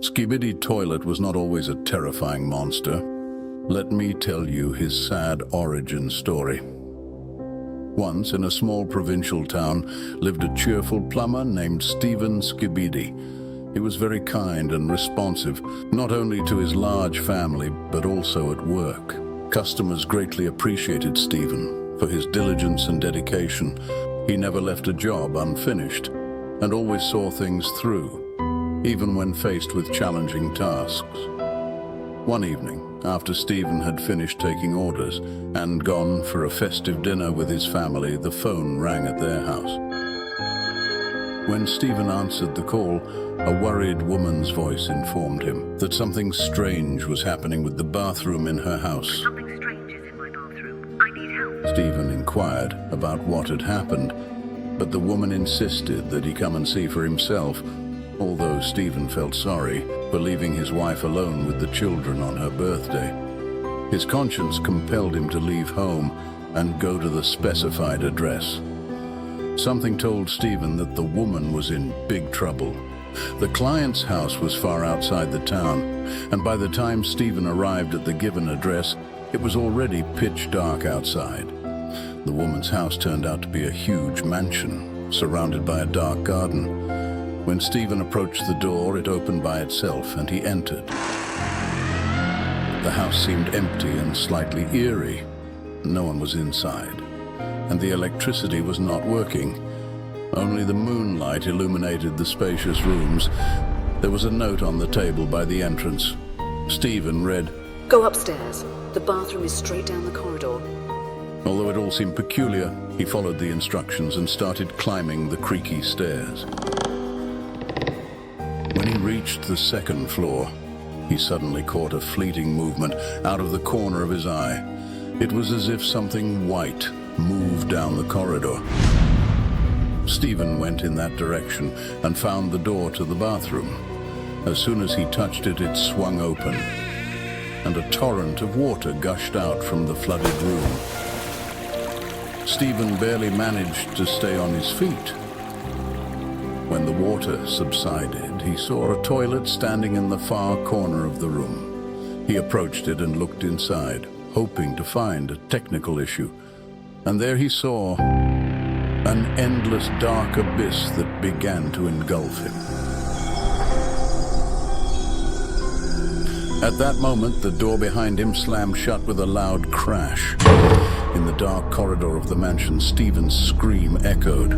SKIBIDI Toilet was not always a terrifying monster. Let me tell you his sad origin story. Once, in a small provincial town, lived a cheerful plumber named Stephen SKIBIDI. He was very kind and responsive, not only to his large family, but also at work. Customers greatly appreciated Stephen for his diligence and dedication. He never left a job unfinished and always saw things through, even when faced with challenging tasks. One evening, after Stephen had finished taking orders and gone for a festive dinner with his family, the phone rang at their house. When Stephen answered the call, a worried woman's voice informed him that something strange was happening with the bathroom in her house. Something strange is in my bathroom. I need help. Stephen inquired about what had happened, but the woman insisted that he come and see for himself, although Stephen felt sorry for leaving his wife alone with the children on her birthday. His conscience compelled him to leave home and go to the specified address. Something told Stephen that the woman was in big trouble. The client's house was far outside the town, and by the time Stephen arrived at the given address, it was already pitch dark outside. The woman's house turned out to be a huge mansion, surrounded by a dark garden. When Stephen approached the door, it opened by itself, and he entered. The house seemed empty and slightly eerie. No one was inside, and the electricity was not working. Only the moonlight illuminated the spacious rooms. There was a note on the table by the entrance. Stephen read, Go upstairs. The bathroom is straight down the corridor. Although it all seemed peculiar, he followed the instructions and started climbing the creaky stairs. When he reached the second floor, he suddenly caught a fleeting movement out of the corner of his eye. It was as if something white moved down the corridor. Stephen went in that direction and found the door to the bathroom. As soon as he touched it, it swung open, and a torrent of water gushed out from the flooded room. Stephen barely managed to stay on his feet. When the water subsided, he saw a toilet standing in the far corner of the room. He approached it and looked inside, hoping to find a technical issue. And there he saw an endless dark abyss that began to engulf him. At that moment, the door behind him slammed shut with a loud crash. In the dark corridor of the mansion, Stephen's scream echoed.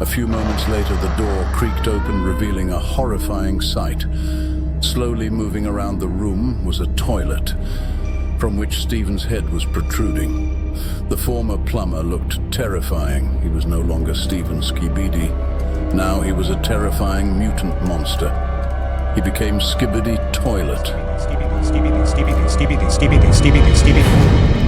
A few moments later, the door creaked open, revealing a horrifying sight. Slowly moving around the room was a toilet, from which Stephen's head was protruding. The former plumber looked terrifying. He was no longer Stephen SKIBIDI. Now he was a terrifying mutant monster. He became SKIBIDI Toilet. SKIBIDI, SKIBIDI, SKIBIDI, SKIBIDI, SKIBIDI, SKIBIDI, SKIBIDI.